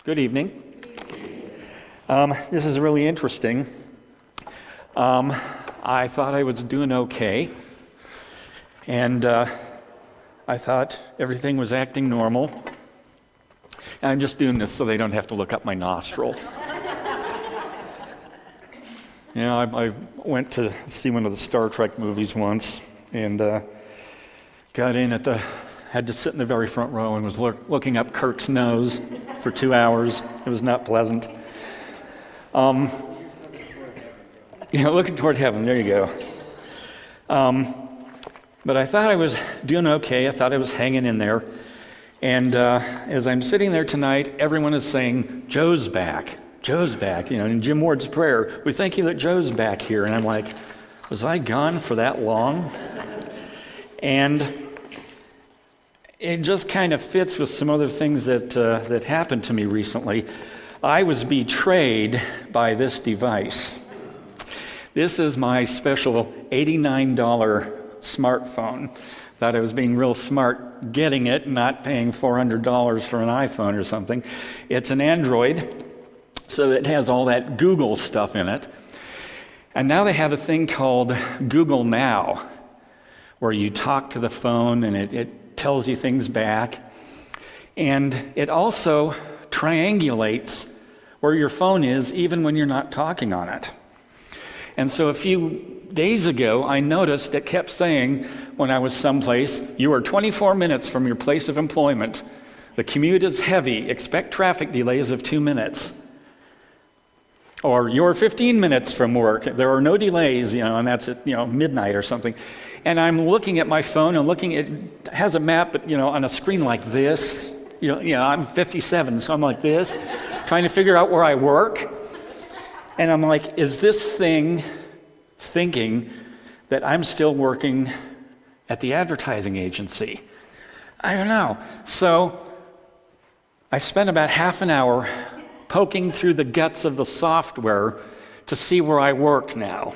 Good evening. This is really interesting. I thought I was doing okay, and I thought everything was acting normal. And I'm just doing this so they don't have to look up my nostril. I went to see one of the Star Trek movies once, and got in had to sit in the very front row and was looking up Kirk's nose for 2 hours. It was not pleasant. Looking toward heaven, there you go. But I thought I was doing okay. I thought I was hanging in there. And as I'm sitting there tonight, everyone is saying, Joe's back. Joe's back. In Jim Ward's prayer, we thank you that Joe's back here. And I'm like, was I gone for that long? And it just kind of fits with some other things that happened to me recently. I was betrayed by this device. This is my special $89 smartphone. Thought I was being real smart getting it, not paying $400 for an iPhone or something. It's an Android, so it has all that Google stuff in it. And now they have a thing called Google Now, where you talk to the phone and it tells you things back. And it also triangulates where your phone is even when you're not talking on it. And so a few days ago, I noticed it kept saying when I was someplace, you are 24 minutes from your place of employment. The commute is heavy. Expect traffic delays of 2 minutes. Or you're 15 minutes from work. There are no delays, and that's at midnight or something. And I'm looking at my phone and it has a map, but on a screen like this. I'm 57, so I'm like this, trying to figure out where I work. And I'm like, is this thing thinking that I'm still working at the advertising agency? I don't know. So I spent about half an hour poking through the guts of the software to see where I work now.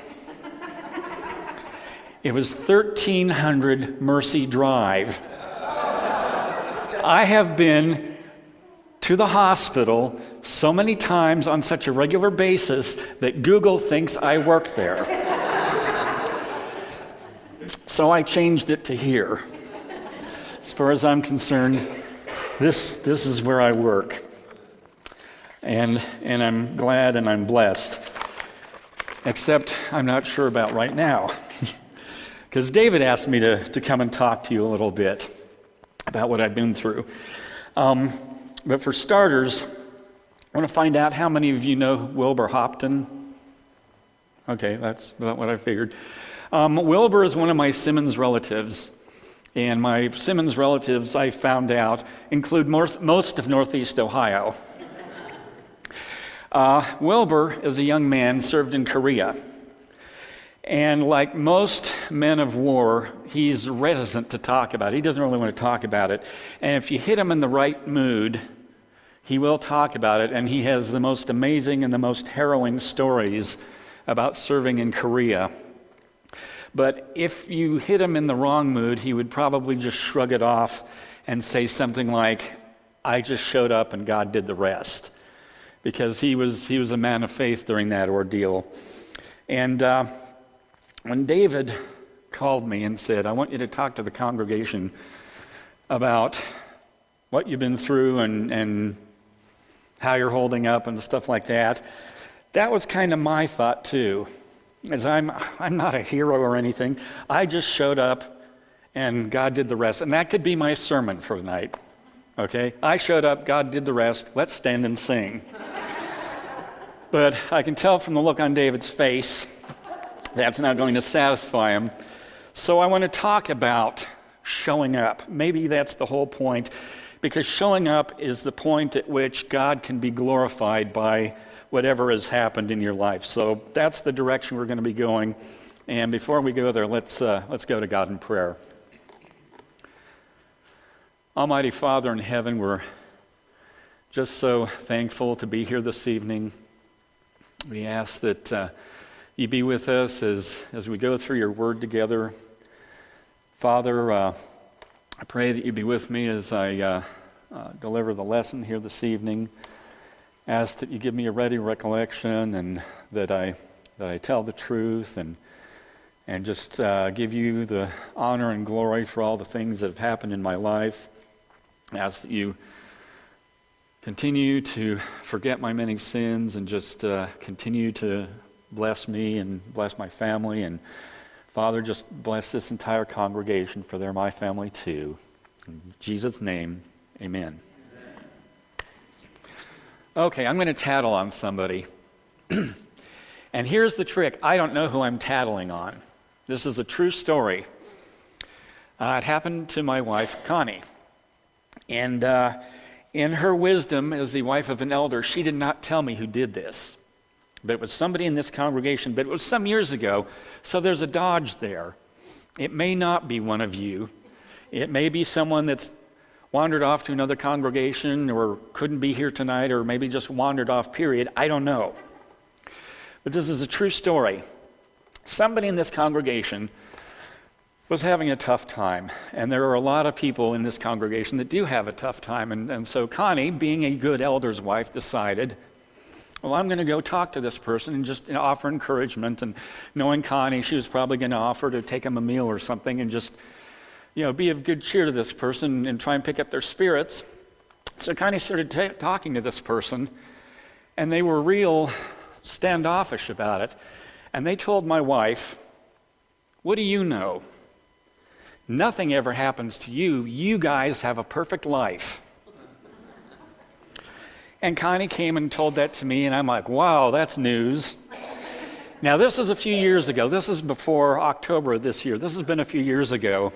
It was 1300 Mercy Drive. I have been to the hospital so many times on such a regular basis that Google thinks I work there. So I changed it to here. As far as I'm concerned, this is where I work. And I'm glad and I'm blessed. Except I'm not sure about right now. Because David asked me to come and talk to you a little bit about what I've been through. But for starters, I want to find out how many of you know Wilbur Hopton. Okay, that's about what I figured. Wilbur is one of my Simmons relatives. And my Simmons relatives, I found out, include most of Northeast Ohio. Wilbur, as a young man, served in Korea. And like most men of war, he's reticent to talk about it. He doesn't really want to talk about it. And if you hit him in the right mood, he will talk about it. And he has the most amazing and the most harrowing stories about serving in Korea. But if you hit him in the wrong mood, he would probably just shrug it off and say something like, I just showed up and God did the rest. Because he was a man of faith during that ordeal. And when David called me and said, I want you to talk to the congregation about what you've been through and how you're holding up and stuff like that, that was kind of my thought too. As I'm not a hero or anything. I just showed up and God did the rest. And that could be my sermon for the night. Okay? I showed up, God did the rest. Let's stand and sing. But I can tell from the look on David's face, that's not going to satisfy him. So I want to talk about showing up. Maybe that's the whole point, because showing up is the point at which God can be glorified by whatever has happened in your life. So that's the direction we're going to be going. And before we go there, let's go to God in prayer. Almighty Father in heaven, we're just so thankful to be here this evening. We ask that you be with us as we go through your word together. Father, I pray that you be with me as I deliver the lesson here this evening. ask that you give me a ready recollection and that I tell the truth and just give you the honor and glory for all the things that have happened in my life. I ask that you continue to forget my many sins and just continue to bless me and bless my family. And Father, just bless this entire congregation, for they're my family too. In Jesus' name, amen. Okay, I'm going to tattle on somebody. And here's the trick. I don't know who I'm tattling on. This is a true story. It happened to my wife, Connie. And in her wisdom as the wife of an elder, she did not tell me who did this. But it was somebody in this congregation, but it was some years ago, so there's a dodge there. It may not be one of you. It may be someone that's wandered off to another congregation or couldn't be here tonight or maybe just wandered off, period. I don't know. But this is a true story. Somebody in this congregation was having a tough time, and there are a lot of people in this congregation that do have a tough time, and so Connie, being a good elder's wife, decided, well, I'm going to go talk to this person and just offer encouragement. And knowing Connie, she was probably going to offer to take him a meal or something and just, be of good cheer to this person and try and pick up their spirits. So Connie started talking to this person, and they were real standoffish about it. And they told my wife, what do you know? Nothing ever happens to you. You guys have a perfect life. And Connie came and told that to me, and I'm like, wow, that's news. Now, this is a few years ago. This is before October of this year. This has been a few years ago.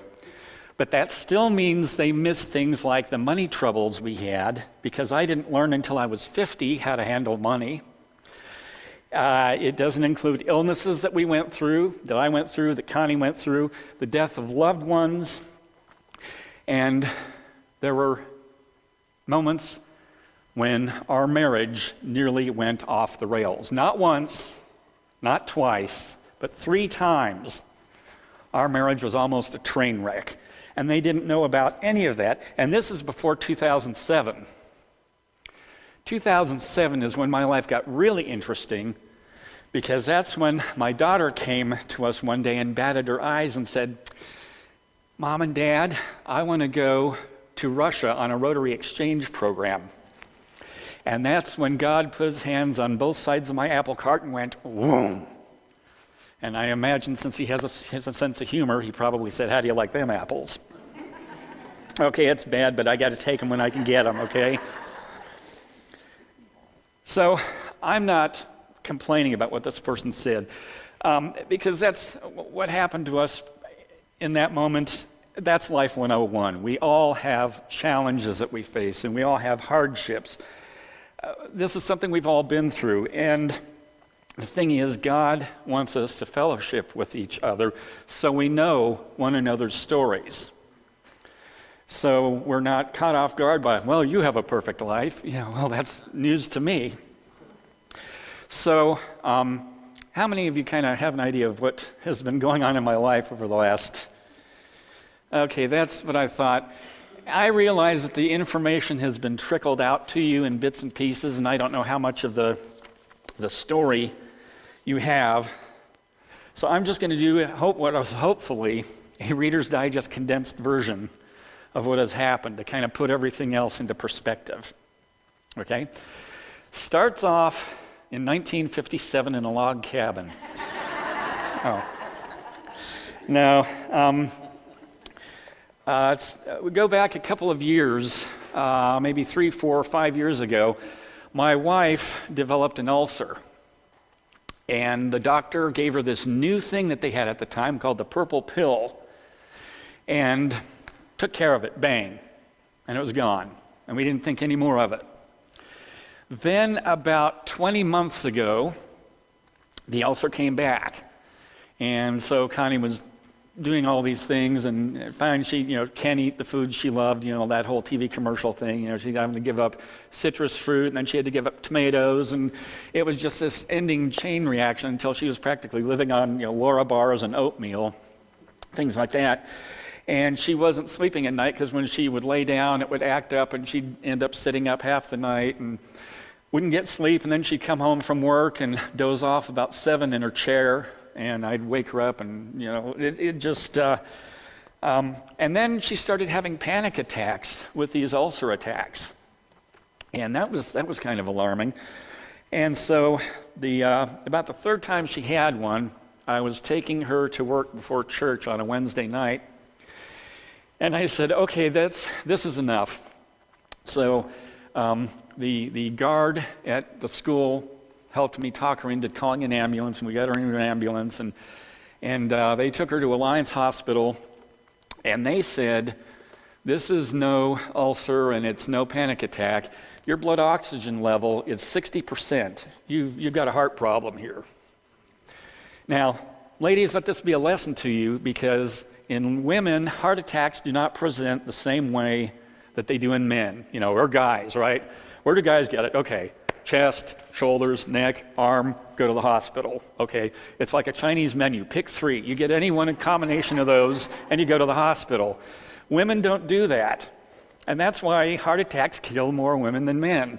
But that still means they missed things like the money troubles we had, because I didn't learn until I was 50 how to handle money. It doesn't include illnesses that we went through, that I went through, that Connie went through, the death of loved ones. And there were moments when our marriage nearly went off the rails. Not once, not twice, but 3 times. Our marriage was almost a train wreck. And they didn't know about any of that. And this is before 2007. 2007 is when my life got really interesting, because that's when my daughter came to us one day and batted her eyes and said, Mom and Dad, I want to go to Russia on a Rotary Exchange program. And that's when God put his hands on both sides of my apple cart and went, whoom. And I imagine, since he has a sense of humor, he probably said, how do you like them apples? Okay, it's bad, but I got to take them when I can get them, okay? So I'm not complaining about what this person said, because that's what happened to us in that moment. That's life 101. We all have challenges that we face, and we all have hardships. This is something we've all been through, and the thing is, God wants us to fellowship with each other so we know one another's stories. So we're not caught off guard by, well, you have a perfect life. Yeah, well, that's news to me. So how many of you kind of have an idea of what has been going on in my life over the last... Okay, that's what I thought. I realize that the information has been trickled out to you in bits and pieces, and I don't know how much of the story you have. So I'm just going to do hopefully a Reader's Digest condensed version of what has happened to kind of put everything else into perspective. Okay? Starts off in 1957 in a log cabin. No. We go back a couple of years, maybe 3, 4, 5 years ago. My wife developed an ulcer. And the doctor gave her this new thing that they had at the time called the purple pill. And took care of it, bang. And it was gone. And we didn't think any more of it. Then about 20 months ago, the ulcer came back. And so Connie was doing all these things, and finally she, can't eat the food she loved, that whole TV commercial thing. She's having to give up citrus fruit, and then she had to give up tomatoes, and it was just this ending chain reaction until she was practically living on, Laura bars and oatmeal, things like that. And she wasn't sleeping at night because when she would lay down, it would act up, and she'd end up sitting up half the night. And wouldn't get sleep, and then she'd come home from work and doze off about 7 in her chair, and I'd wake her up, and and then she started having panic attacks with these ulcer attacks, and that was kind of alarming. And so about the third time she had one, I was taking her to work before church on a Wednesday night, and I said, okay, this is enough. So the guard at the school helped me talk her into calling an ambulance, and we got her into an ambulance, and they took her to Alliance Hospital, and they said, this is no ulcer and it's no panic attack. Your blood oxygen level is 60%. You've got a heart problem here. Now, ladies, let this be a lesson to you, because in women, heart attacks do not present the same way that they do in men, or guys, right? Where do guys get it? Okay, chest, shoulders, neck, arm, go to the hospital. Okay, it's like a Chinese menu. Pick 3. You get any one combination of those, and you go to the hospital. Women don't do that. And that's why heart attacks kill more women than men.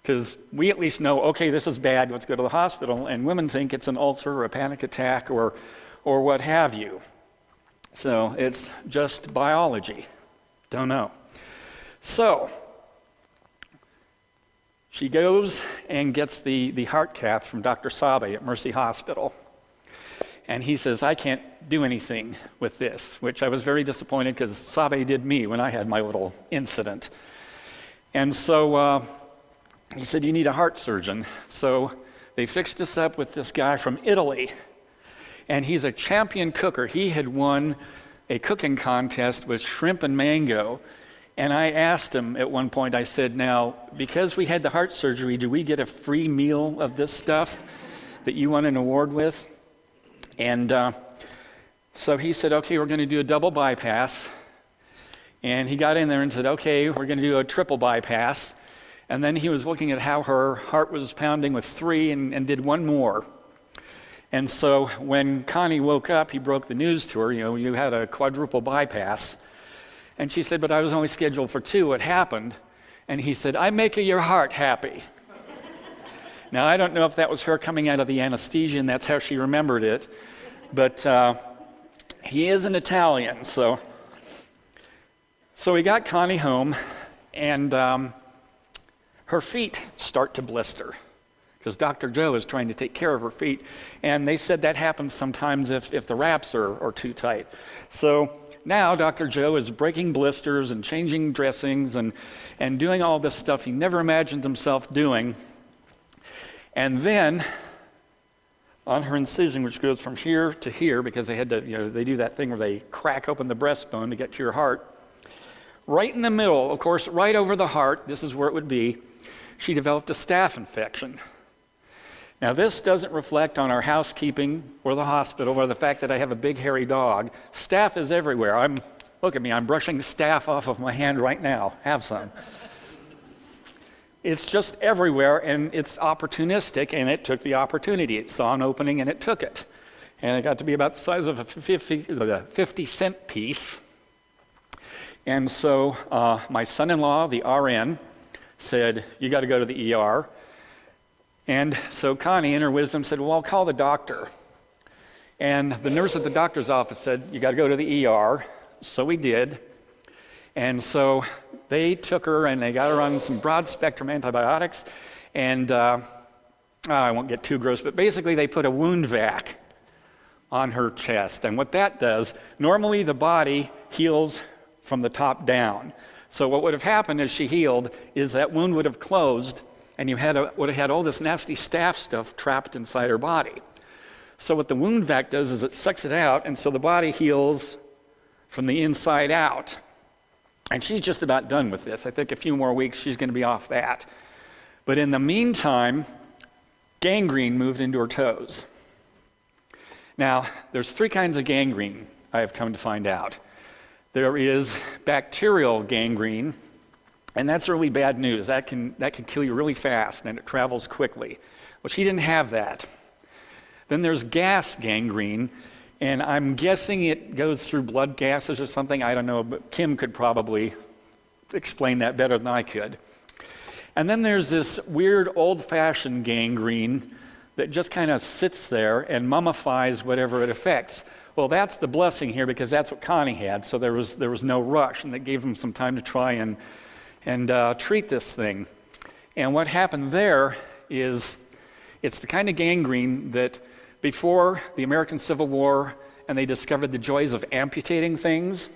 Because we at least know, okay, this is bad, let's go to the hospital. And women think it's an ulcer or a panic attack or what have you. So it's just biology. Don't know. So she goes and gets the heart cath from Dr. Sabe at Mercy Hospital. And he says, I can't do anything with this, which I was very disappointed, because Sabe did me when I had my little incident. And so he said, you need a heart surgeon. So they fixed us up with this guy from Italy. And he's a champion cooker. He had won a cooking contest with shrimp and mango. And I asked him at one point, I said, now, because we had the heart surgery, do we get a free meal of this stuff that you won an award with? And so he said, okay, we're going to do a double bypass. And he got in there and said, okay, we're going to do a triple bypass. And then he was looking at how her heart was pounding with 3 and did one more. And so when Connie woke up, he broke the news to her, you had a quadruple bypass. And she said, but I was only scheduled for 2. What happened? And he said, I'm making your heart happy. Now, I don't know if that was her coming out of the anesthesia and that's how she remembered it, but he is an Italian, so we got Connie home, and her feet start to blister, because Dr. Joe is trying to take care of her feet, and they said that happens sometimes if the wraps are too tight. So now Dr. Joe is breaking blisters and changing dressings and doing all this stuff he never imagined himself doing. And then on her incision, which goes from here to here, because they had to, they do that thing where they crack open the breastbone to get to your heart. Right in the middle, of course, right over the heart, this is where it would be, she developed a staph infection. Now, this doesn't reflect on our housekeeping or the hospital or the fact that I have a big hairy dog. Staph is everywhere. Look at me, I'm brushing staph off of my hand right now. Have some. It's just everywhere, and it's opportunistic, and it took the opportunity. It saw an opening, and it took it. And it got to be about the size of a 50-cent piece. And so my son-in-law, the RN, said, you got to go to the ER. And so Connie, in her wisdom, said, well, I'll call the doctor. And the nurse at the doctor's office said, you got to go to the ER. So we did. And so they took her and they got her on some broad-spectrum antibiotics. And I won't get too gross, but basically they put a wound vac on her chest. And what that does, normally the body heals from the top down. So what would have happened as she healed is that wound would have closed, and you would have had all this nasty staph stuff trapped inside her body. So what the wound vac does is it sucks it out, and so the body heals from the inside out. And she's just about done with this. I think a few more weeks she's going to be off that. But in the meantime, gangrene moved into her toes. Now, there's 3 kinds of gangrene, I have come to find out. There is bacterial gangrene, and that's really bad news. That can kill you really fast, and it travels quickly. Well, she didn't have that. Then there's gas gangrene, and I'm guessing it goes through blood gases or something. I don't know, but Kim could probably explain that better than I could. And then there's this weird old-fashioned gangrene that just kind of sits there and mummifies whatever it affects. Well, that's the blessing here because that's what Connie had, so there was no rush, and that gave him some time to try and treat this thing. And what happened there is it's the kind of gangrene that before the American Civil War and they discovered the joys of amputating things,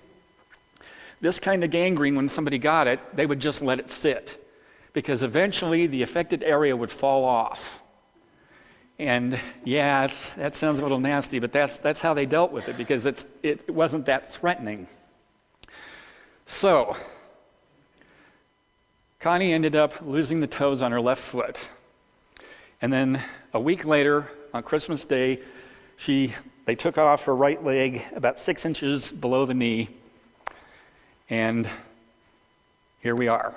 this kind of gangrene, when somebody got it, they would just let it sit because eventually the affected area would fall off. And yeah, that sounds a little nasty, but that's how they dealt with it because it wasn't that threatening. So, Connie ended up losing the toes on her left foot. And then a week later, on Christmas Day, they took off her right leg about 6 inches below the knee. And here we are.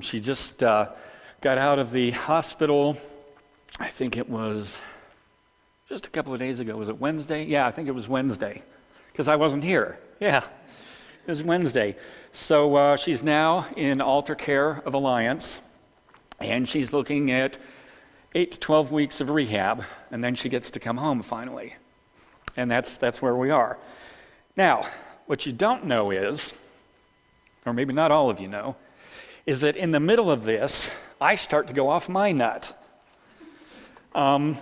She just got out of the hospital. I think it was just a couple of days ago. Was it Wednesday? Yeah, I think it was Wednesday because I wasn't here. Yeah, it was Wednesday. So she's now in Altar Care of Alliance, and she's looking at 8 to 12 weeks of rehab, and then she gets to come home finally. And that's where we are. Now, what you don't know is, or maybe not all of you know, is that in the middle of this, I start to go off my nut. I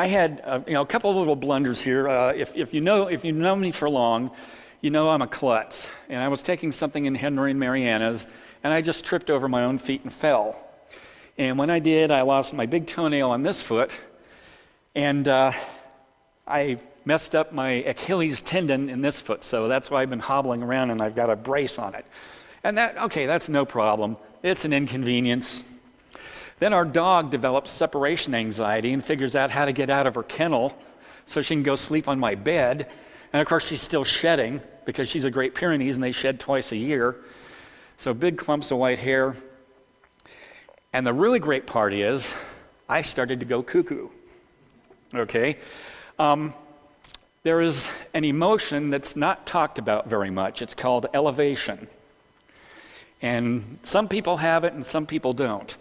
had a couple of little blunders here. If you know me for long, you know I'm a klutz. And I was taking something in Henry and Mariana's, and I just tripped over my own feet and fell. And when I did, I lost my big toenail on this foot, and I messed up my Achilles tendon in this foot. So that's why I've been hobbling around, and I've got a brace on it. And that's no problem. It's an inconvenience. Then our dog develops separation anxiety and figures out how to get out of her kennel so she can go sleep on my bed. And of course, she's still shedding because she's a Great Pyrenees and they shed twice a year. So big clumps of white hair. And the really great part is I started to go cuckoo. Okay? There is an emotion that's not talked about very much. It's called elevation. And some people have it and some people don't.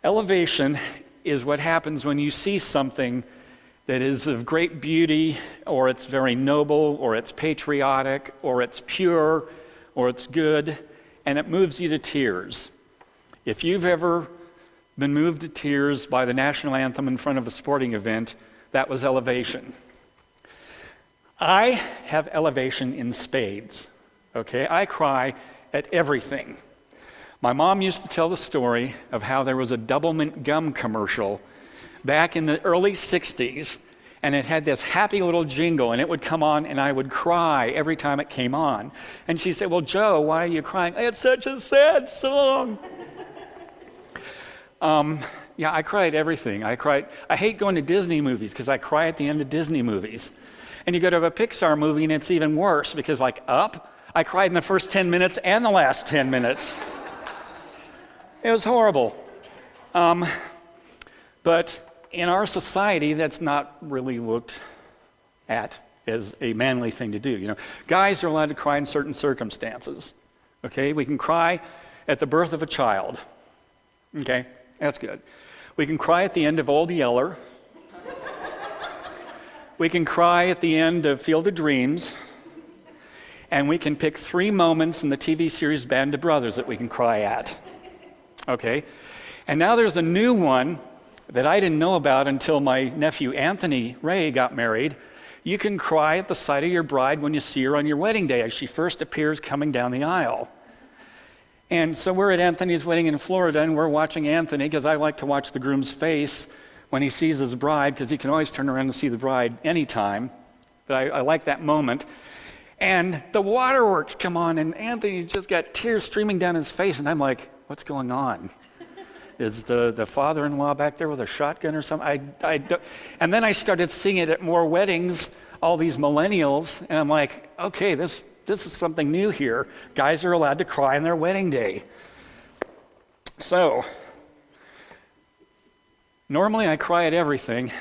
Elevation is what happens when you see something that is of great beauty, or it's very noble, or it's patriotic, or it's pure, or it's good, and it moves you to tears. If you've ever been moved to tears by the national anthem in front of a sporting event, that was elevation. I have elevation in spades, okay? I cry at everything. My mom used to tell the story of how there was a Doublemint gum commercial back in the early 60s, and it had this happy little jingle, and it would come on, and I would cry every time it came on. And she said, "Well, Joe, why are you crying?" "It's such a sad song." Yeah, I cry at everything. I hate going to Disney movies because I cry at the end of Disney movies. And you go to a Pixar movie, and it's even worse because, like Up, I cried in the first 10 minutes and the last 10 minutes. It was horrible. But in our society, that's not really looked at as a manly thing to do. You know, guys are allowed to cry in certain circumstances. Okay, we can cry at the birth of a child. Okay, that's good. We can cry at the end of Old Yeller. We can cry at the end of Field of Dreams. And we can pick 3 moments in the TV series Band of Brothers that we can cry at. Okay? And now there's a new one that I didn't know about until my nephew Anthony Ray got married. You can cry at the sight of your bride when you see her on your wedding day as she first appears coming down the aisle. And so we're at Anthony's wedding in Florida, and we're watching Anthony because I like to watch the groom's face when he sees his bride, because he can always turn around and see the bride anytime. But I like that moment. And the waterworks come on, and Anthony's just got tears streaming down his face, and I'm like, what's going on? Is the father-in-law back there with a shotgun or something? And then I started seeing it at more weddings, all these millennials, and I'm like, okay, this is something new here. Guys are allowed to cry on their wedding day. So, normally I cry at everything,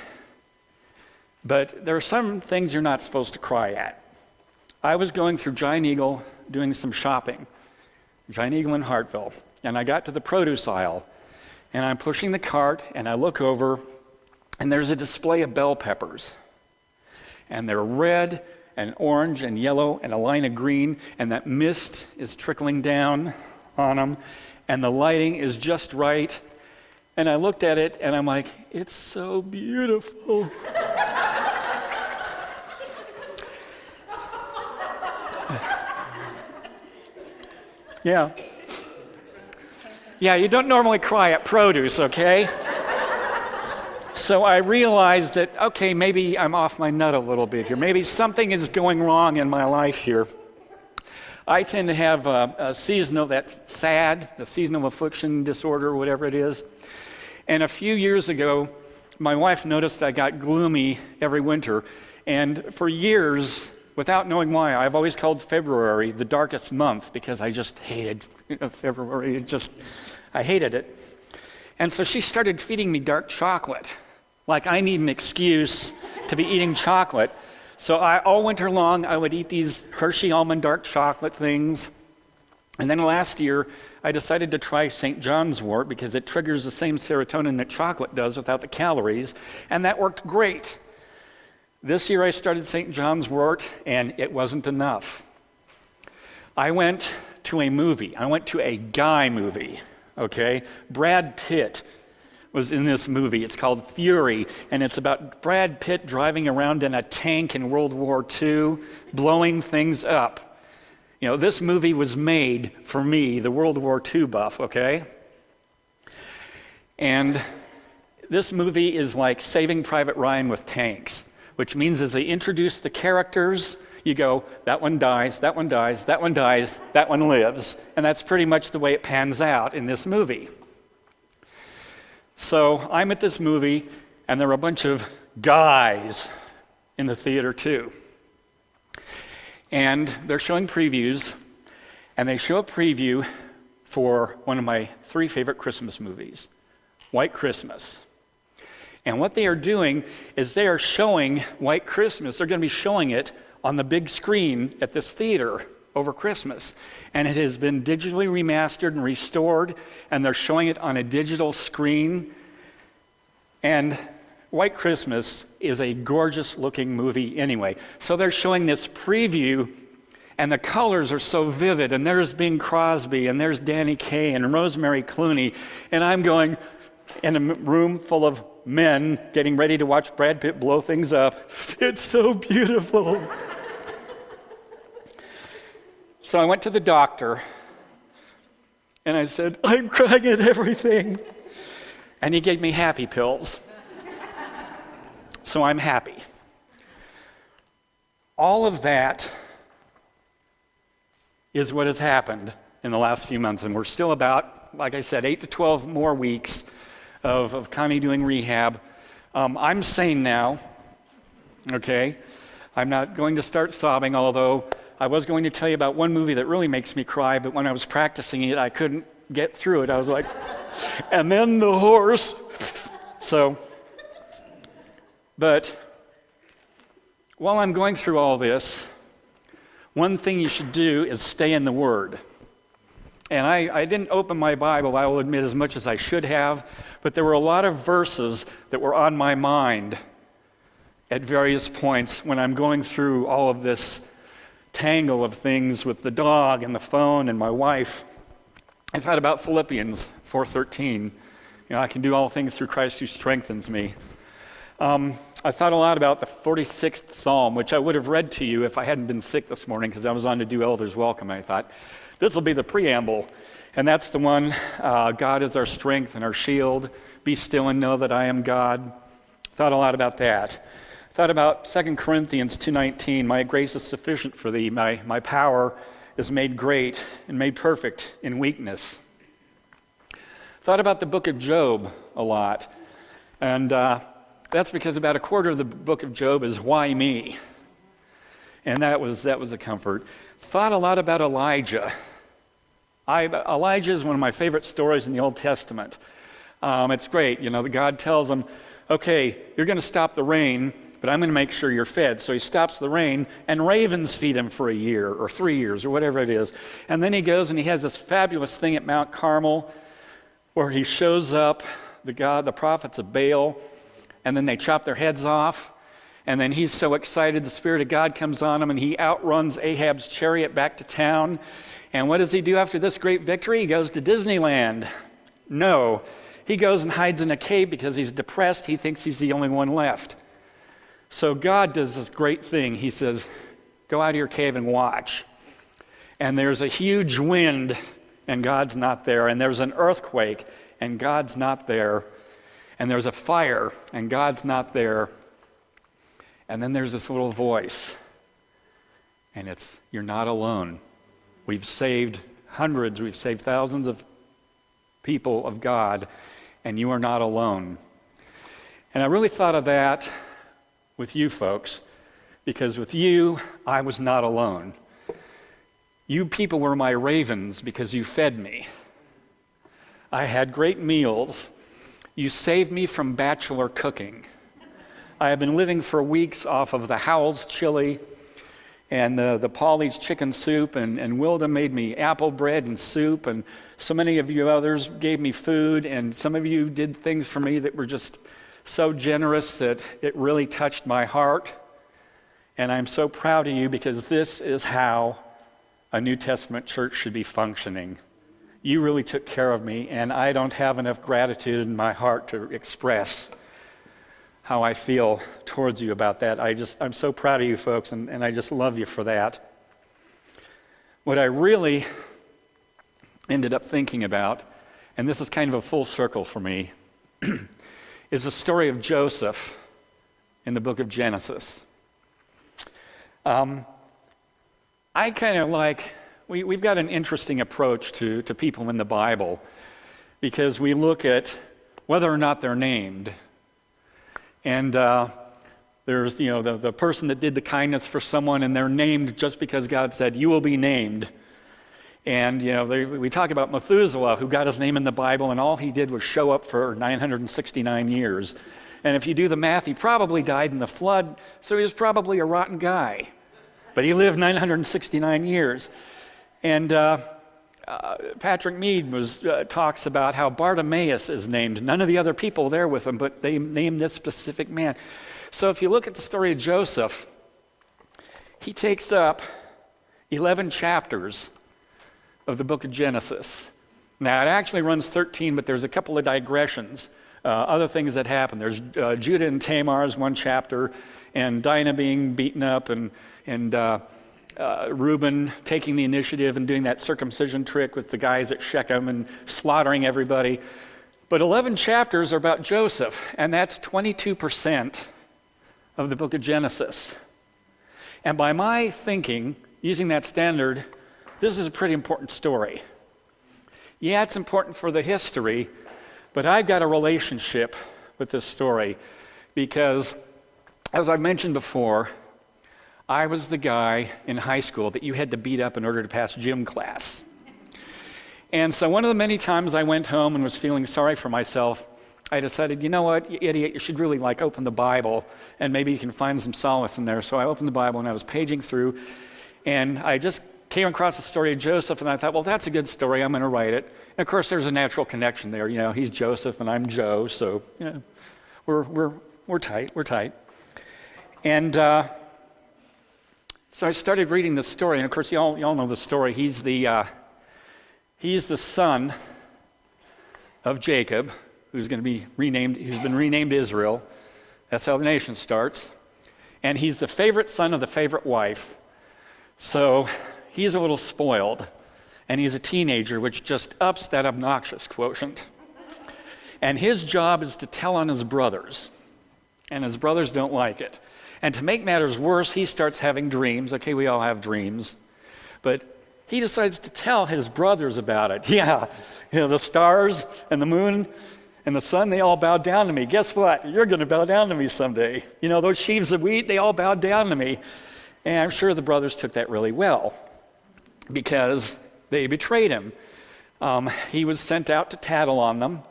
but there are some things you're not supposed to cry at. I was going through Giant Eagle doing some shopping, Giant Eagle in Hartville, and I got to the produce aisle, and I'm pushing the cart, and I look over, and there's a display of bell peppers. And they're red and orange and yellow and a line of green, and that mist is trickling down on them, and the lighting is just right. And I looked at it, and I'm like, it's so beautiful. Yeah. Yeah, you don't normally cry at produce, okay? So I realized that, okay, maybe I'm off my nut a little bit here. Maybe something is going wrong in my life here. I tend to have a seasonal, that's SAD, the seasonal affliction disorder, whatever it is. And a few years ago, my wife noticed I got gloomy every winter. And for years, without knowing why, I've always called February the darkest month because I just hated February. I hated it. And so she started feeding me dark chocolate. Like I need an excuse to be eating chocolate. So all winter long, I would eat these Hershey almond dark chocolate things. And then last year, I decided to try St. John's wort because it triggers the same serotonin that chocolate does without the calories. And that worked great. This year I started St. John's wort, and it wasn't enough. I went to a movie. I went to a guy movie, okay? Brad Pitt was in this movie. It's called Fury, and it's about Brad Pitt driving around in a tank in World War II, blowing things up. You know, this movie was made for me, the World War II buff, okay? And this movie is like Saving Private Ryan with tanks, which means as they introduce the characters, you go, that one dies, that one dies, that one dies, that one lives. And that's pretty much the way it pans out in this movie. So I'm at this movie, and there are a bunch of guys in the theater too. And they're showing previews, and they show a preview for one of my 3 favorite Christmas movies, White Christmas. And what they are doing is they are showing White Christmas. They're going to be showing it on the big screen at this theater over Christmas. And it has been digitally remastered and restored, and they're showing it on a digital screen. And White Christmas is a gorgeous looking movie anyway. So they're showing this preview, and the colors are so vivid, and there's Bing Crosby, and there's Danny Kaye, and Rosemary Clooney, and I'm going in a room full of men getting ready to watch Brad Pitt blow things up. It's so beautiful. So I went to the doctor, and I said, I'm crying at everything. And he gave me happy pills. So I'm happy. All of that is what has happened in the last few months, and we're still about, like I said, 8 to 12 more weeks of Connie doing rehab. I'm sane now, okay? I'm not going to start sobbing, although I was going to tell you about one movie that really makes me cry, but when I was practicing it, I couldn't get through it. I was like, and then the horse. But while I'm going through all this, one thing you should do is stay in the Word. And I didn't open my Bible, I will admit, as much as I should have, but there were a lot of verses that were on my mind at various points when I'm going through all of this tangle of things with the dog and the phone and my wife. I thought about Philippians 4:13. I can do all things through Christ who strengthens me. I thought a lot about the 46th Psalm, which I would have read to you if I hadn't been sick this morning because I was on to do Elders Welcome. I thought, this will be the preamble. And that's the one, God is our strength and our shield. Be still and know that I am God. Thought a lot about that. Thought about 2 Corinthians 2:19. My grace is sufficient for thee. My power is made great and made perfect in weakness. Thought about the book of Job a lot. And that's because about a quarter of the book of Job is why me. And that was a comfort. Thought a lot about Elijah. Elijah is one of my favorite stories in the Old Testament. It's great, that God tells him, okay, you're going to stop the rain, but I'm going to make sure you're fed. So he stops the rain, and ravens feed him for a year or 3 years or whatever it is. And then he goes and he has this fabulous thing at Mount Carmel where he shows up, the prophets of Baal, and then they chop their heads off. And then he's so excited, the Spirit of God comes on him, and he outruns Ahab's chariot back to town. And what does he do after this great victory? He goes to Disneyland. No, he goes and hides in a cave because he's depressed. He thinks he's the only one left. So God does this great thing. He says, go out of your cave and watch. And there's a huge wind, and God's not there. And there's an earthquake, and God's not there. And there's a fire, and God's not there. And then there's this little voice, and it's, you're not alone. We've saved hundreds, we've saved thousands of people of God, and you are not alone. And I really thought of that with you folks, because with you, I was not alone. You people were my ravens because you fed me. I had great meals. You saved me from bachelor cooking. I have been living for weeks off of the Howells chili and the Polly's chicken soup, and Wilda made me apple bread and soup, and so many of you others gave me food, and some of you did things for me that were just so generous that it really touched my heart. And I'm so proud of you, because this is how a New Testament church should be functioning. You really took care of me, and I don't have enough gratitude in my heart to express how I feel towards you about that. I'm so proud of you folks, and I just love you for that. What I really ended up thinking about, and this is kind of a full circle for me, is the story of Joseph in the book of Genesis. I kind of like, we've got an interesting approach to people in the Bible, because we look at whether or not they're named. And there's, the person that did the kindness for someone, and they're named just because God said, you will be named. And, we talk about Methuselah, who got his name in the Bible, and all he did was show up for 969 years. And if you do the math, he probably died in the flood, so he was probably a rotten guy. But he lived 969 years. And Patrick Mead talks about how Bartimaeus is named. None of the other people there with him, but they named this specific man. So if you look at the story of Joseph, he takes up 11 chapters of the book of Genesis. Now, it actually runs 13, but there's a couple of digressions, other things that happen. There's Judah and Tamar's one chapter, and Dinah being beaten up, and Reuben taking the initiative and doing that circumcision trick with the guys at Shechem and slaughtering everybody. But 11 chapters are about Joseph, and that's 22% of the book of Genesis. And by my thinking, using that standard, this is a pretty important story. Yeah, it's important for the history, but I've got a relationship with this story because, as I mentioned before, I was the guy in high school that you had to beat up in order to pass gym class. And so one of the many times I went home and was feeling sorry for myself, I decided, you know what, you idiot, you should really open the Bible, and maybe you can find some solace in there. So I opened the Bible and I was paging through, and I just came across the story of Joseph, and I thought, well, that's a good story, I'm going to write it. And of course, there's a natural connection there. He's Joseph and I'm Joe, so we're tight. And so I started reading this story, and of course, y'all know the story. He's the son of Jacob, who's going to be renamed. Who's been renamed Israel. That's how the nation starts. And he's the favorite son of the favorite wife. So he's a little spoiled, and he's a teenager, which just ups that obnoxious quotient. And his job is to tell on his brothers, and his brothers don't like it. And to make matters worse, he starts having dreams. Okay, we all have dreams. But he decides to tell his brothers about it. Yeah, the stars and the moon and the sun, they all bow down to me. Guess what? You're going to bow down to me someday. Those sheaves of wheat, they all bowed down to me. And I'm sure the brothers took that really well because they betrayed him. He was sent out to tattle on them.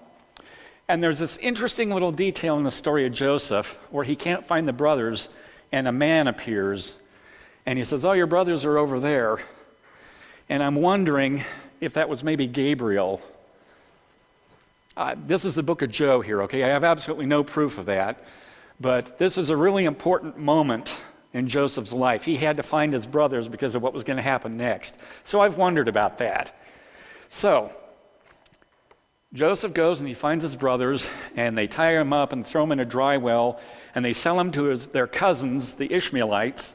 And there's this interesting little detail in the story of Joseph where he can't find the brothers, and a man appears, and he says, "Oh, your brothers are over there." And I'm wondering if that was maybe Gabriel. This is the book of Job here, okay? I have absolutely no proof of that, but this is a really important moment in Joseph's life. He had to find his brothers because of what was going to happen next. So I've wondered about that. So Joseph goes and he finds his brothers, and they tie him up and throw him in a dry well, and they sell him to their cousins, the Ishmaelites.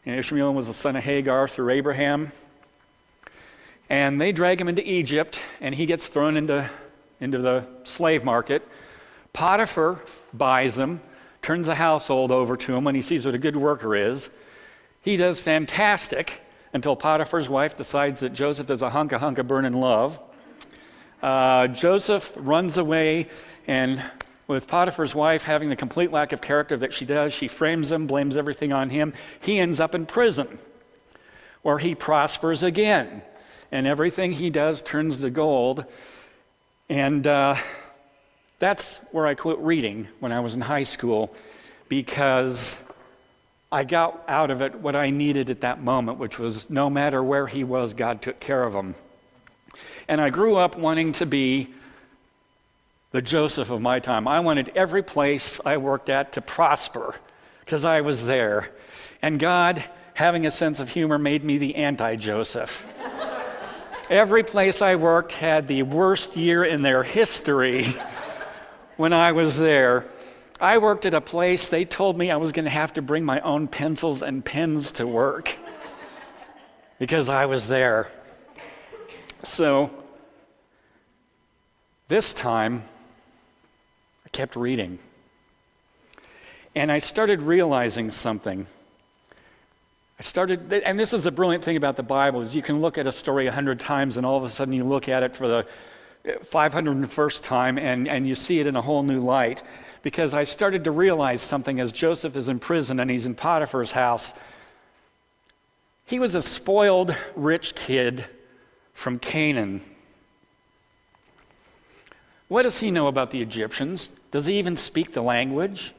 And Ishmael was the son of Hagar through Abraham. And they drag him into Egypt, and he gets thrown into the slave market. Potiphar buys him, turns the household over to him when he sees what a good worker is. He does fantastic until Potiphar's wife decides that Joseph is a hunk of burning love. Joseph runs away, and with Potiphar's wife having the complete lack of character that she does, she frames him, blames everything on him. He ends up in prison, where he prospers again, and everything he does turns to gold. And that's where I quit reading when I was in high school, because I got out of it what I needed at that moment, which was no matter where he was, God took care of him. And I grew up wanting to be the Joseph of my time. I wanted every place I worked at to prosper because I was there. And God, having a sense of humor, made me the anti-Joseph. Every place I worked had the worst year in their history when I was there. I worked at a place, they told me I was going to have to bring my own pencils and pens to work because I was there. So this time, I kept reading. And I started realizing something. And this is the brilliant thing about the Bible, is you can look at a story 100 times and all of a sudden you look at it for the 501st time and you see it in a whole new light. Because I started to realize something as Joseph is in prison and he's in Potiphar's house. He was a spoiled, rich kid from Canaan. What does he know about the Egyptians? Does he even speak the language?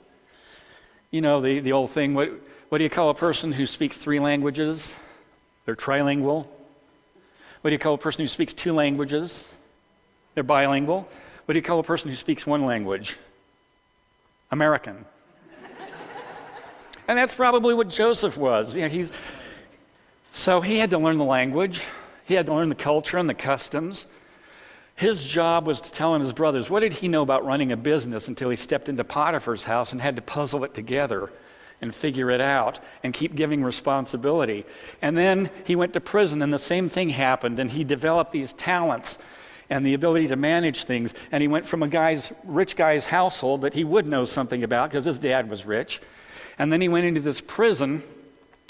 You know, the old thing, what do you call a person who speaks 3 languages? They're trilingual. What do you call a person who speaks 2 languages? They're bilingual. What do you call a person who speaks 1 language? American. And that's probably what Joseph was. You know, so he had to learn the language. He had to learn the culture and the customs. His job was to tell his brothers, what did he know about running a business until he stepped into Potiphar's house and had to puzzle it together and figure it out and keep giving responsibility. And then he went to prison and the same thing happened, and he developed these talents and the ability to manage things. And he went from a rich guy's household that he would know something about because his dad was rich. And then he went into this prison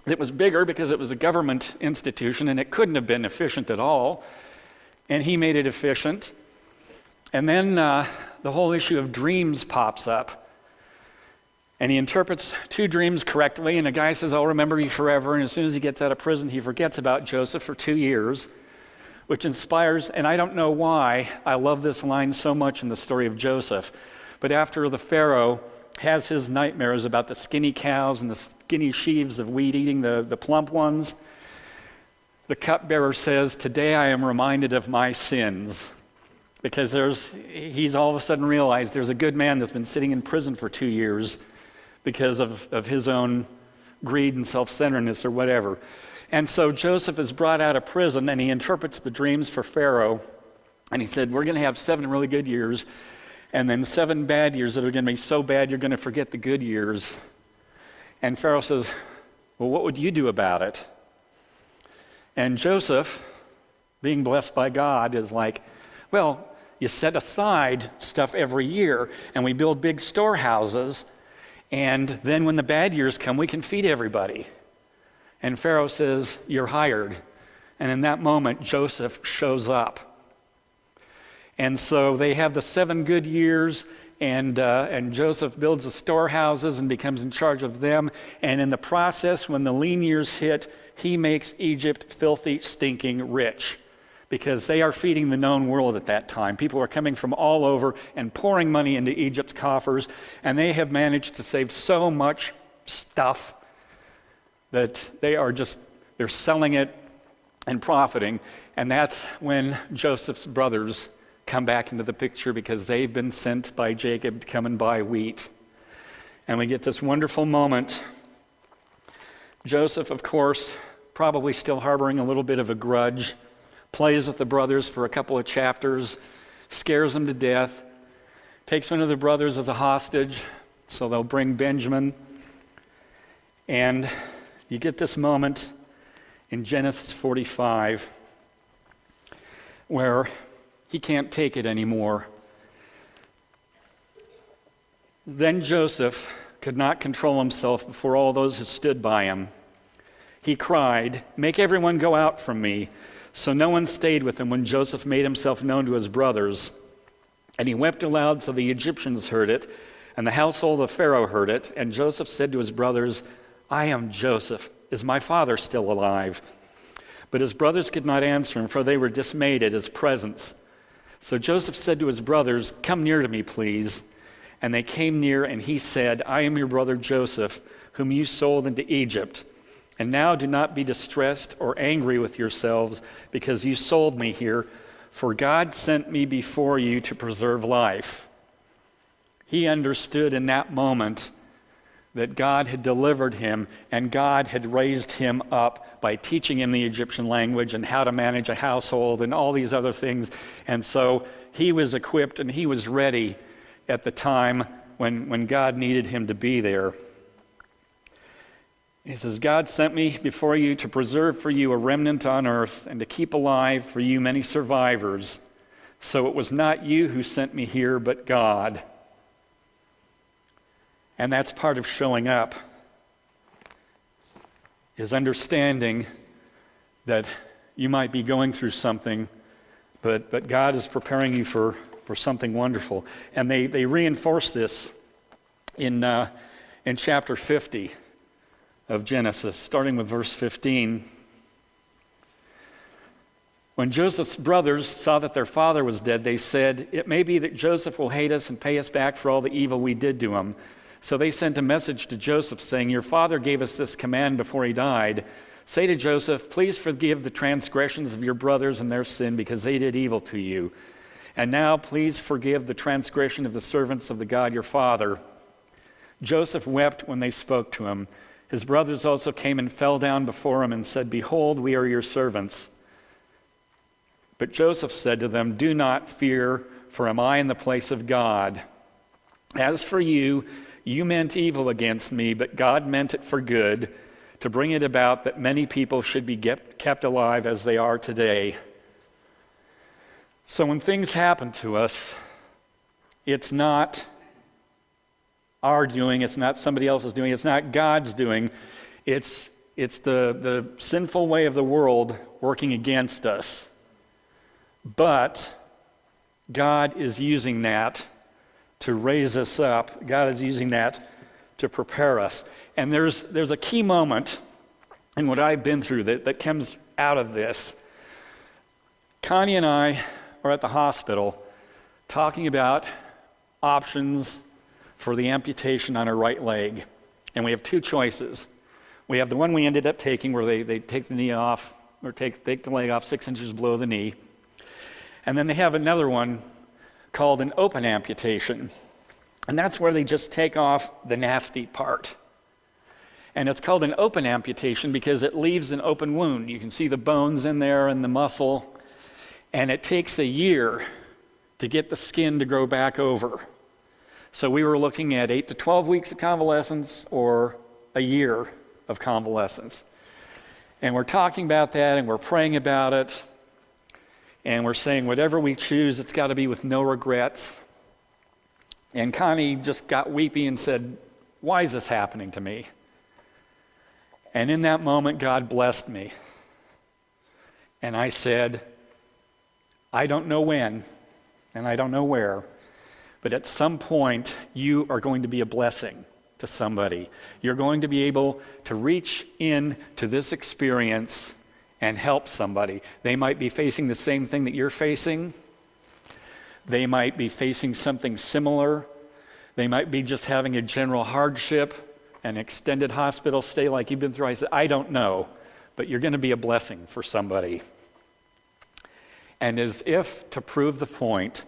that was bigger because it was a government institution and it couldn't have been efficient at all. And he made it efficient. And then the whole issue of dreams pops up. And he interprets 2 dreams correctly, and a guy says, "I'll remember you forever." And as soon as he gets out of prison, he forgets about Joseph for 2 years, which inspires, and I don't know why I love this line so much in the story of Joseph, but after the Pharaoh has his nightmares about the skinny cows and the skinny sheaves of wheat eating the plump ones, the cupbearer says, "Today I am reminded of my sins." Because he's all of a sudden realized there's a good man that's been sitting in prison for 2 years because of his own greed and self-centeredness or whatever. And so Joseph is brought out of prison and he interprets the dreams for Pharaoh. And he said, we're going to have 7 really good years and then 7 bad years that are going to be so bad you're going to forget the good years. And Pharaoh says, well, what would you do about it? And Joseph, being blessed by God, is like, well, you set aside stuff every year and we build big storehouses, and then when the bad years come, we can feed everybody. And Pharaoh says, you're hired. And in that moment, Joseph shows up. And so they have the 7 good years, and Joseph builds the storehouses and becomes in charge of them. And in the process, when the lean years hit, he makes Egypt filthy, stinking rich because they are feeding the known world at that time. People are coming from all over and pouring money into Egypt's coffers, and they have managed to save so much stuff that they're selling it and profiting. And that's when Joseph's brothers come back into the picture, because they've been sent by Jacob to come and buy wheat. And we get this wonderful moment. Joseph, of course, probably still harboring a little bit of a grudge, plays with the brothers for a couple of chapters, scares them to death, takes one of the brothers as a hostage, so they'll bring Benjamin. And you get this moment in Genesis 45 where he can't take it anymore. Then Joseph could not control himself before all those who stood by him. He cried, "Make everyone go out from me." So no one stayed with him when Joseph made himself known to his brothers. And he wept aloud, so the Egyptians heard it, and the household of Pharaoh heard it. And Joseph said to his brothers, "I am Joseph. Is my father still alive?" But his brothers could not answer him, for they were dismayed at his presence. So Joseph said to his brothers, "Come near to me, please." And they came near, and he said, "I am your brother Joseph, whom you sold into Egypt. And now do not be distressed or angry with yourselves, because you sold me here, for God sent me before you to preserve life." He understood in that moment that God had delivered him, and God had raised him up by teaching him the Egyptian language and how to manage a household and all these other things. And so he was equipped and he was ready at the time when God needed him to be there. He says, "God sent me before you to preserve for you a remnant on earth and to keep alive for you many survivors. So it was not you who sent me here, but God." And that's part of showing up, is understanding that you might be going through something, but God is preparing you for something wonderful. And they reinforce this in chapter 50 of Genesis, starting with verse 15. When Joseph's brothers saw that their father was dead, they said, "It may be that Joseph will hate us and pay us back for all the evil we did to him." So they sent a message to Joseph saying, "Your father gave us this command before he died. Say to Joseph, please forgive the transgressions of your brothers and their sin, because they did evil to you. And now please forgive the transgression of the servants of the God your father." Joseph wept when they spoke to him. His brothers also came and fell down before him and said, "Behold, we are your servants." But Joseph said to them, "Do not fear, for am I in the place of God? As for you, you meant evil against me, but God meant it for good, to bring it about that many people should be kept alive as they are today." So when things happen to us, it's not our doing, it's not somebody else's doing, it's not God's doing. It's the sinful way of the world working against us. But God is using that to raise us up. God is using that to prepare us. And there's a key moment in what I've been through that comes out of this. Connie and I are at the hospital talking about options for the amputation on her right leg. And we have two choices. We have the one we ended up taking, where they take the knee off, or take the leg off 6 inches below the knee. And then they have another one called an open amputation. And that's where they just take off the nasty part. And it's called an open amputation because it leaves an open wound. You can see the bones in there and the muscle. And it takes a year to get the skin to grow back over. So we were looking at 8 to 12 weeks of convalescence or a year of convalescence. And we're talking about that, and we're praying about it. And we're saying, whatever we choose, it's got to be with no regrets. And Connie just got weepy and said, "Why is this happening to me?" And in that moment, God blessed me. And I said, "I don't know when, and I don't know where, but at some point, you are going to be a blessing to somebody. You're going to be able to reach in to this experience and help somebody. They might be facing the same thing that you're facing. They might be facing something similar. They might be just having a general hardship, an extended hospital stay like you've been through. I don't know, but you're going to be a blessing for somebody. And as if to prove the point,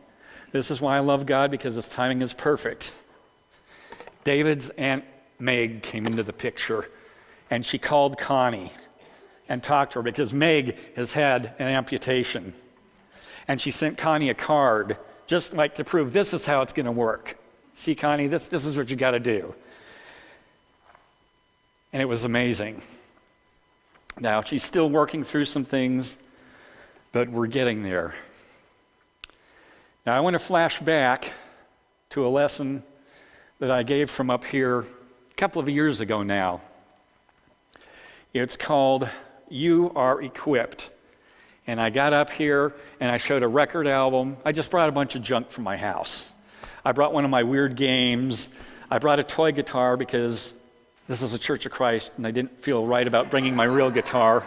this is why I love God, because his timing is perfect. David's Aunt Meg came into the picture, and she called Connie and talked to her because Meg has had an amputation. And she sent Connie a card, just like to prove this is how it's going to work. See, Connie, this is what you got to do. And it was amazing. Now, she's still working through some things, but we're getting there. Now, I want to flash back to a lesson that I gave from up here a couple of years ago now. It's called You Are Equipped. And I got up here and I showed a record album. I just brought a bunch of junk from my house. I brought one of my weird games. I brought a toy guitar because this is a Church of Christ and I didn't feel right about bringing my real guitar.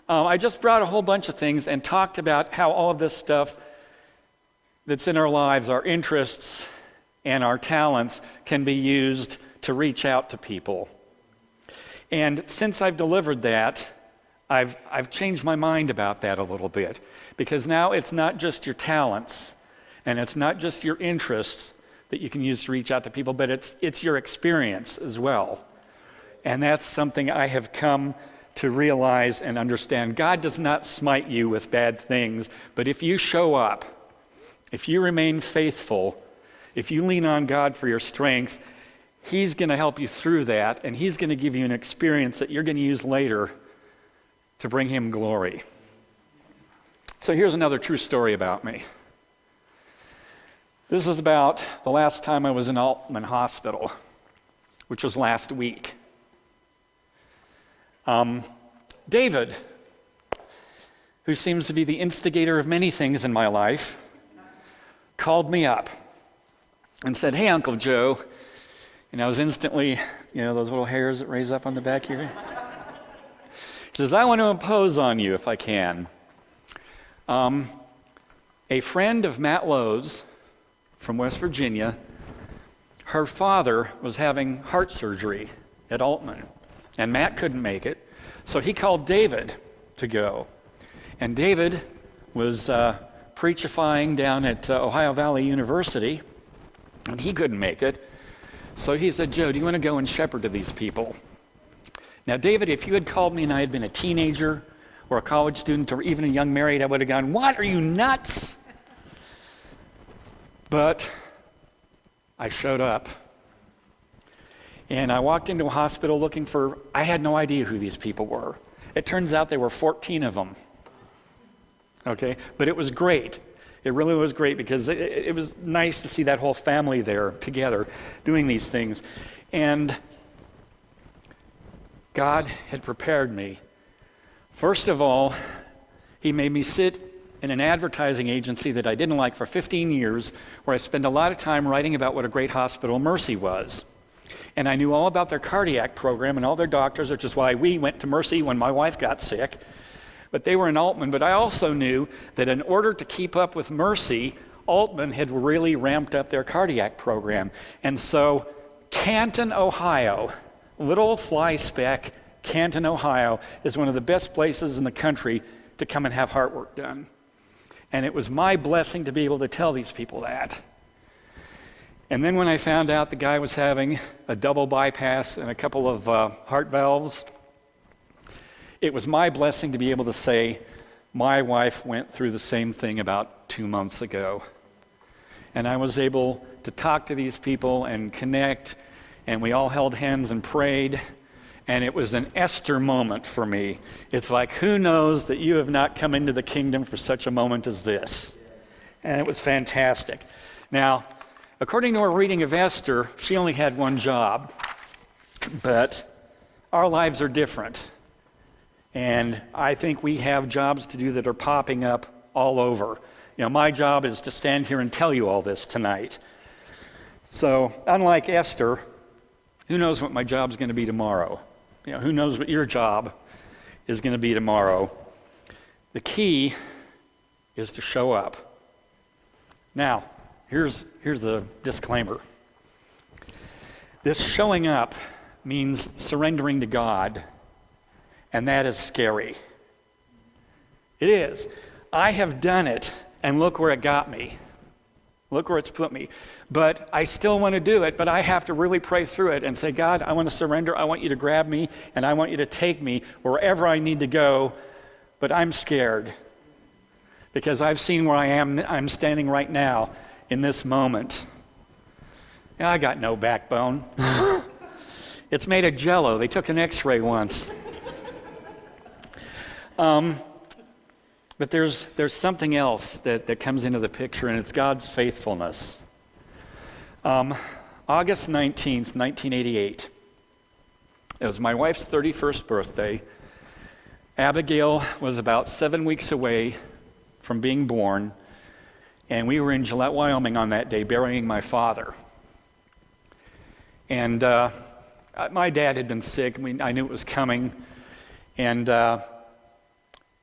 I just brought a whole bunch of things and talked about how all of this stuff that's in our lives, our interests and our talents, can be used to reach out to people. And since I've delivered that, I've changed my mind about that a little bit, because now it's not just your talents and it's not just your interests that you can use to reach out to people, but it's your experience as well. And that's something I have come to realize and understand. God does not smite you with bad things, but if you show up, if you remain faithful, if you lean on God for your strength, he's going to help you through that, and he's going to give you an experience that you're going to use later to bring him glory. So here's another true story about me. This is about the last time I was in Altman Hospital, which was last week. David, who seems to be the instigator of many things in my life, called me up and said, "Hey, Uncle Joe." And I was instantly, those little hairs that raise up on the back here. He says, "I want to impose on you if I can." A friend of Matt Lowe's from West Virginia, her father was having heart surgery at Altman, and Matt couldn't make it, so he called David to go. And David was preachifying down at Ohio Valley University, and he couldn't make it. So he said, "Joe, do you want to go and shepherd to these people?" Now, David, if you had called me and I had been a teenager or a college student or even a young married, I would have gone, "What? Are you nuts?" But I showed up. And I walked into a hospital looking for, I had no idea who these people were. It turns out there were 14 of them. Okay? But it was great. It really was great because it was nice to see that whole family there together doing these things. And God had prepared me. First of all, he made me sit in an advertising agency that I didn't like for 15 years, where I spent a lot of time writing about what a great hospital Mercy was. And I knew all about their cardiac program and all their doctors, which is why we went to Mercy when my wife got sick. But they were in Altman. But I also knew that in order to keep up with Mercy, Altman had really ramped up their cardiac program. And so Canton, Ohio, little fly speck, Canton, Ohio, is one of the best places in the country to come and have heart work done. And it was my blessing to be able to tell these people that. And then when I found out the guy was having a double bypass and a couple of heart valves, it was my blessing to be able to say, my wife went through the same thing about 2 months ago. And I was able to talk to these people and connect, and we all held hands and prayed. And it was an Esther moment for me. It's like, who knows that you have not come into the kingdom for such a moment as this? And it was fantastic. Now, according to our reading of Esther, she only had one job. But our lives are different. And I think we have jobs to do that are popping up all over. My job is to stand here and tell you all this tonight. So, unlike Esther, who knows what my job's going to be tomorrow? Who knows what your job is going to be tomorrow. The key is to show up. Now, here's a disclaimer. This showing up means surrendering to God, and that is scary. It is. I have done it, and look where it got me. Look where it's put me. But I still want to do it, but I have to really pray through it and say, God, I want to surrender. I want you to grab me, and I want you to take me wherever I need to go, but I'm scared because I've seen where I'm standing right now in this moment. And I got no backbone. It's made of Jell-O. They took an x-ray once. But there's something else that comes into the picture, and it's God's faithfulness. August 19th, 1988. It was my wife's 31st birthday. Abigail was about 7 weeks away from being born, and we were in Gillette, Wyoming on that day burying my father. And my dad had been sick. I knew it was coming, and some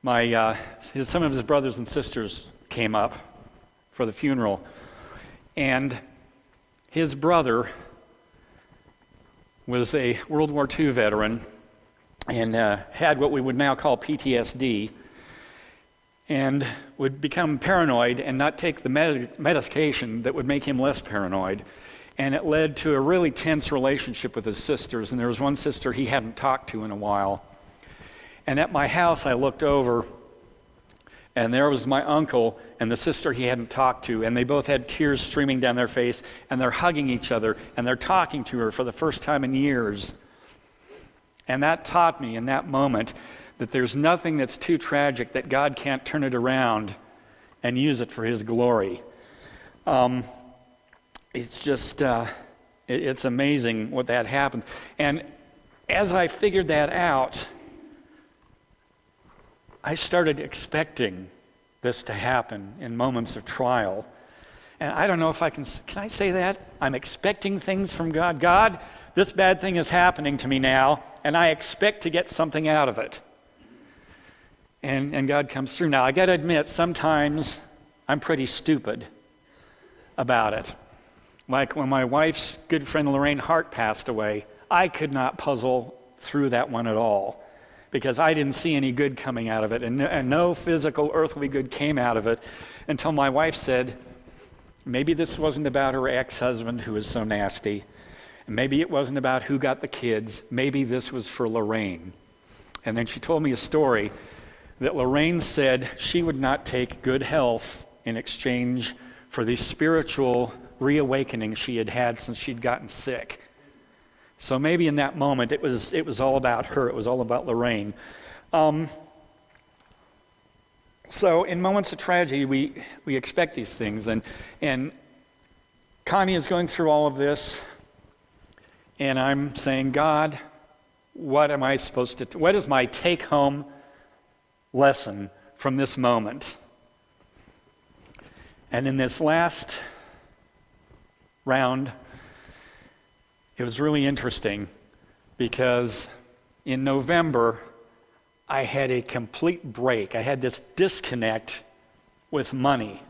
of his brothers and sisters came up for the funeral, and his brother was a World War II veteran and had what we would now call PTSD, and would become paranoid and not take the medication that would make him less paranoid. And it led to a really tense relationship with his sisters, and there was one sister he hadn't talked to in a while. And at my house, I looked over, and there was my uncle and the sister he hadn't talked to, and they both had tears streaming down their face, and they're hugging each other, and they're talking to her for the first time in years. And that taught me in that moment that there's nothing that's too tragic that God can't turn it around and use it for His glory. It's just, it's amazing what that happens. And as I figured that out, I started expecting this to happen in moments of trial. And I don't know if can I say that? I'm expecting things from God. God, this bad thing is happening to me now, and I expect to get something out of it. And God comes through. Now, I got to admit, sometimes I'm pretty stupid about it. Like when my wife's good friend Lorraine Hart passed away, I could not puzzle through that one at all because I didn't see any good coming out of it, and no physical earthly good came out of it until my wife said, maybe this wasn't about her ex-husband who was so nasty, and maybe it wasn't about who got the kids, maybe this was for Lorraine. And then she told me a story that Lorraine said she would not take good health in exchange for the spiritual reawakening she had had since she'd gotten sick. So maybe in that moment it was all about her. It was all about Lorraine. So in moments of tragedy, we expect these things, and Connie is going through all of this, and I'm saying, God, what am I supposed to? What is my take-home lesson from this moment? And in this last round, it was really interesting because in November, I had a complete break. I had this disconnect with money.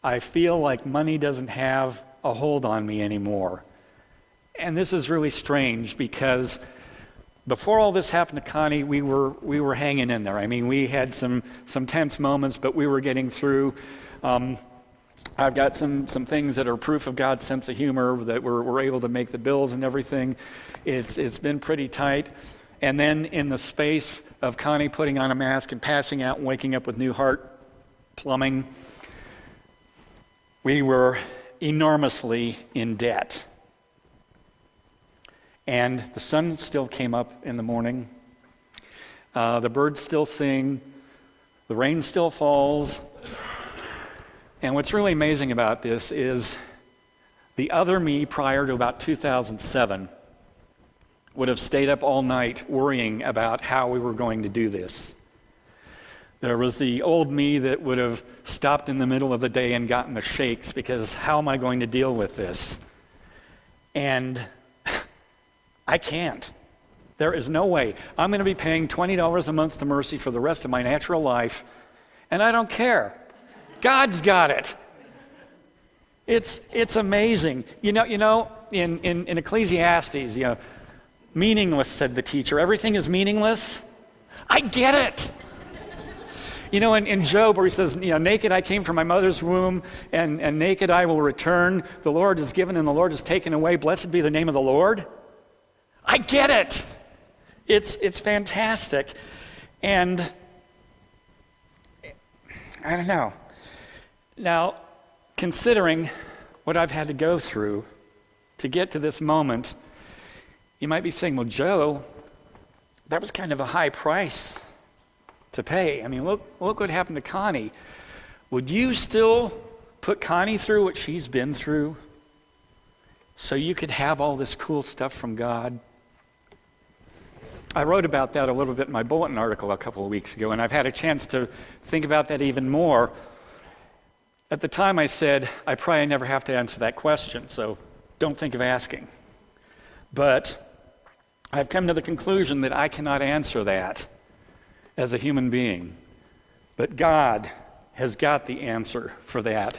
I feel like money doesn't have a hold on me anymore. And this is really strange because before all this happened to Connie, we were hanging in there. I mean, we had some tense moments, but we were getting through. I've got some things that are proof of God's sense of humor that we're able to make the bills and everything. It's been pretty tight. And then in the space of Connie putting on a mask and passing out and waking up with new heart plumbing, we were enormously in debt. And the sun still came up in the morning. The birds still sing. The rain still falls. And what's really amazing about this is the other me prior to about 2007 would have stayed up all night worrying about how we were going to do this. There was the old me that would have stopped in the middle of the day and gotten the shakes because how am I going to deal with this? And I can't. There is no way. I'm going to be paying $20 a month to Mercy for the rest of my natural life, and I don't care. God's got it. It's amazing. You know, in Ecclesiastes, meaningless, said the teacher. Everything is meaningless. I get it. In Job, where he says, naked I came from my mother's womb, and naked I will return. The Lord is given and the Lord is taken away. Blessed be the name of the Lord. I get it. It's fantastic. And I don't know. Now, considering what I've had to go through to get to this moment, you might be saying, well, Joe, that was kind of a high price to pay. I mean, look what happened to Connie. Would you still put Connie through what she's been through so you could have all this cool stuff from God? I wrote about that a little bit in my bulletin article a couple of weeks ago, and I've had a chance to think about that even more. At the time I said, I probably never have to answer that question, so don't think of asking. But I've come to the conclusion that I cannot answer that as a human being. But God has got the answer for that.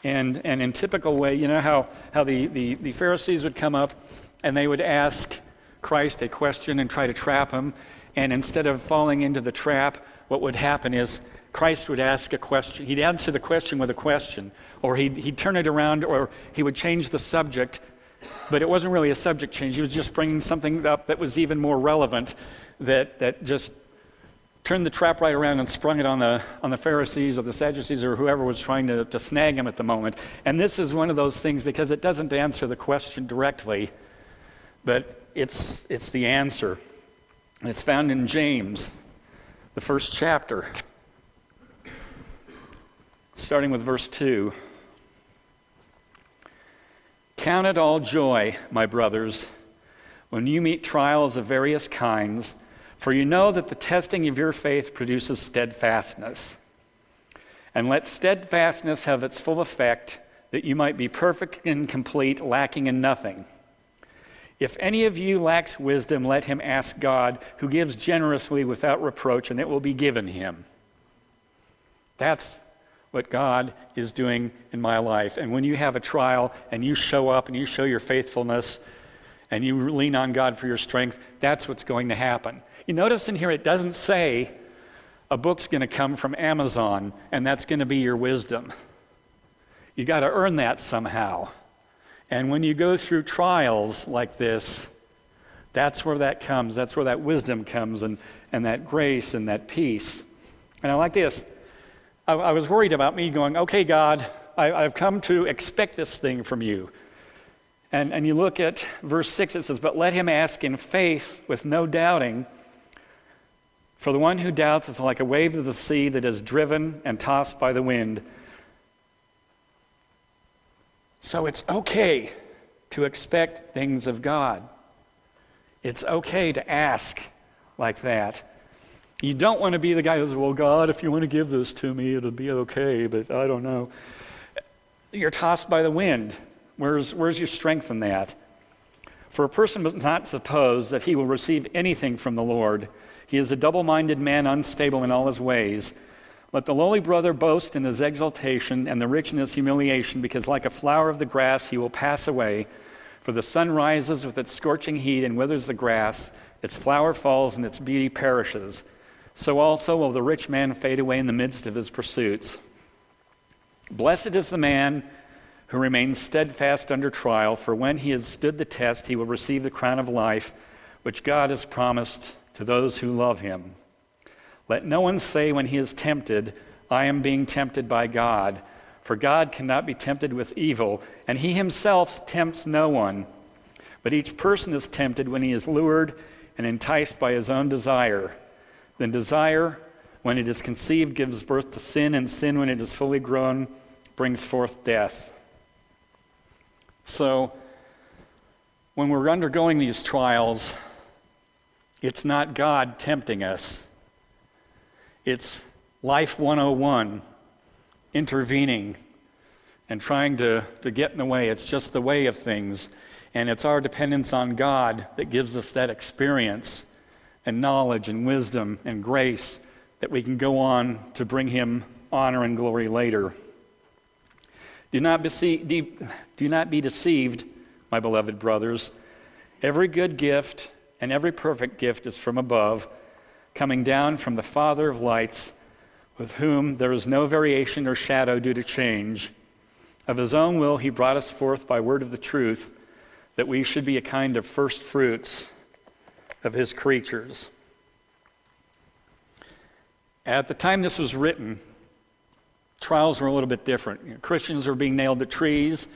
And in typical way, you know how the Pharisees would come up and they would ask Christ a question and try to trap him, and instead of falling into the trap, what would happen is Christ would ask a question. He'd answer the question with a question, or he'd turn it around, or he would change the subject, but it wasn't really a subject change. He was just bringing something up that was even more relevant, that just turned the trap right around and sprung it on the Pharisees or the Sadducees or whoever was trying to snag him at the moment. And this is one of those things because it doesn't answer the question directly, but it's the answer. And it's found in James, the first chapter, starting with verse 2. Count it all joy, my brothers, when you meet trials of various kinds, for you know that the testing of your faith produces steadfastness. And let steadfastness have its full effect, that you might be perfect and complete, lacking in nothing. If any of you lacks wisdom, let him ask God, who gives generously without reproach, and it will be given him. That's what God is doing in my life. And when you have a trial and you show up and you show your faithfulness and you lean on God for your strength, that's what's going to happen. You notice in here it doesn't say a book's going to come from Amazon and that's going to be your wisdom. You got to earn that somehow. And when you go through trials like this, that's where that comes. That's where that wisdom comes and that grace and that peace. And I like this. I was worried about me going, okay, God, I've come to expect this thing from you. And you look at verse 6, it says, but let him ask in faith with no doubting. For the one who doubts is like a wave of the sea that is driven and tossed by the wind. So it's okay to expect things of God. It's okay to ask like that. You don't want to be the guy who says, well, God, if you want to give this to me, it'll be okay, but I don't know. You're tossed by the wind. Where's your strength in that? For a person must not suppose that he will receive anything from the Lord. He is a double-minded man, unstable in all his ways. Let the lowly brother boast in his exaltation, and the rich in his humiliation, because like a flower of the grass he will pass away. For the sun rises with its scorching heat and withers the grass. Its flower falls and its beauty perishes. So also will the rich man fade away in the midst of his pursuits. Blessed is the man who remains steadfast under trial, for when he has stood the test, he will receive the crown of life, which God has promised to those who love him. Let no one say when he is tempted, I am being tempted by God, for God cannot be tempted with evil, and he himself tempts no one. But each person is tempted when he is lured and enticed by his own desire. Then desire, when it is conceived, gives birth to sin, and sin, when it is fully grown, brings forth death. So, when we're undergoing these trials, it's not God tempting us. It's Life 101 intervening and trying to get in the way. It's just the way of things. And it's our dependence on God that gives us that experience and knowledge and wisdom and grace that we can go on to bring him honor and glory later. Do not be deceived, my beloved brothers. Every good gift and every perfect gift is from above, coming down from the Father of lights, with whom there is no variation or shadow due to change. Of his own will he brought us forth by word of the truth, that we should be a kind of first fruits of his creatures. At the time this was written, trials were a little bit different. Christians were being nailed to trees.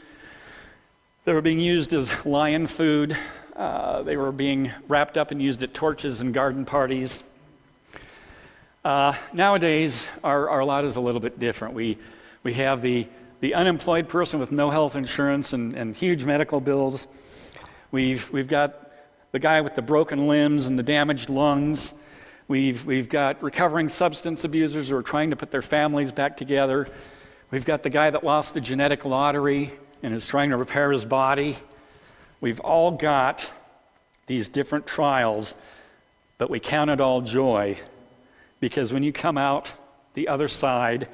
They were being used as lion food. They were being wrapped up and used at torches and garden parties. Nowadays, our lot is a little bit different. We have the unemployed person with no health insurance and huge medical bills. We've got the guy with the broken limbs and the damaged lungs. We've got recovering substance abusers who are trying to put their families back together. We've got the guy that lost the genetic lottery and is trying to repair his body. We've all got these different trials, but we count it all joy, because when you come out the other side,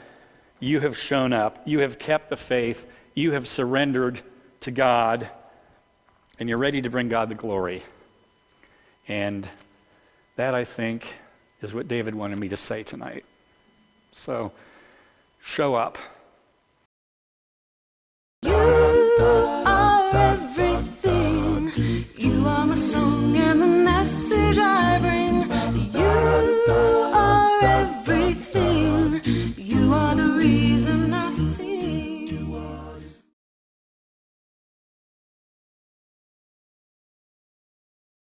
you have shown up, you have kept the faith, you have surrendered to God, and you're ready to bring God the glory. And that, I think, is what David wanted me to say tonight. So, show up. You are everything. You are my soul.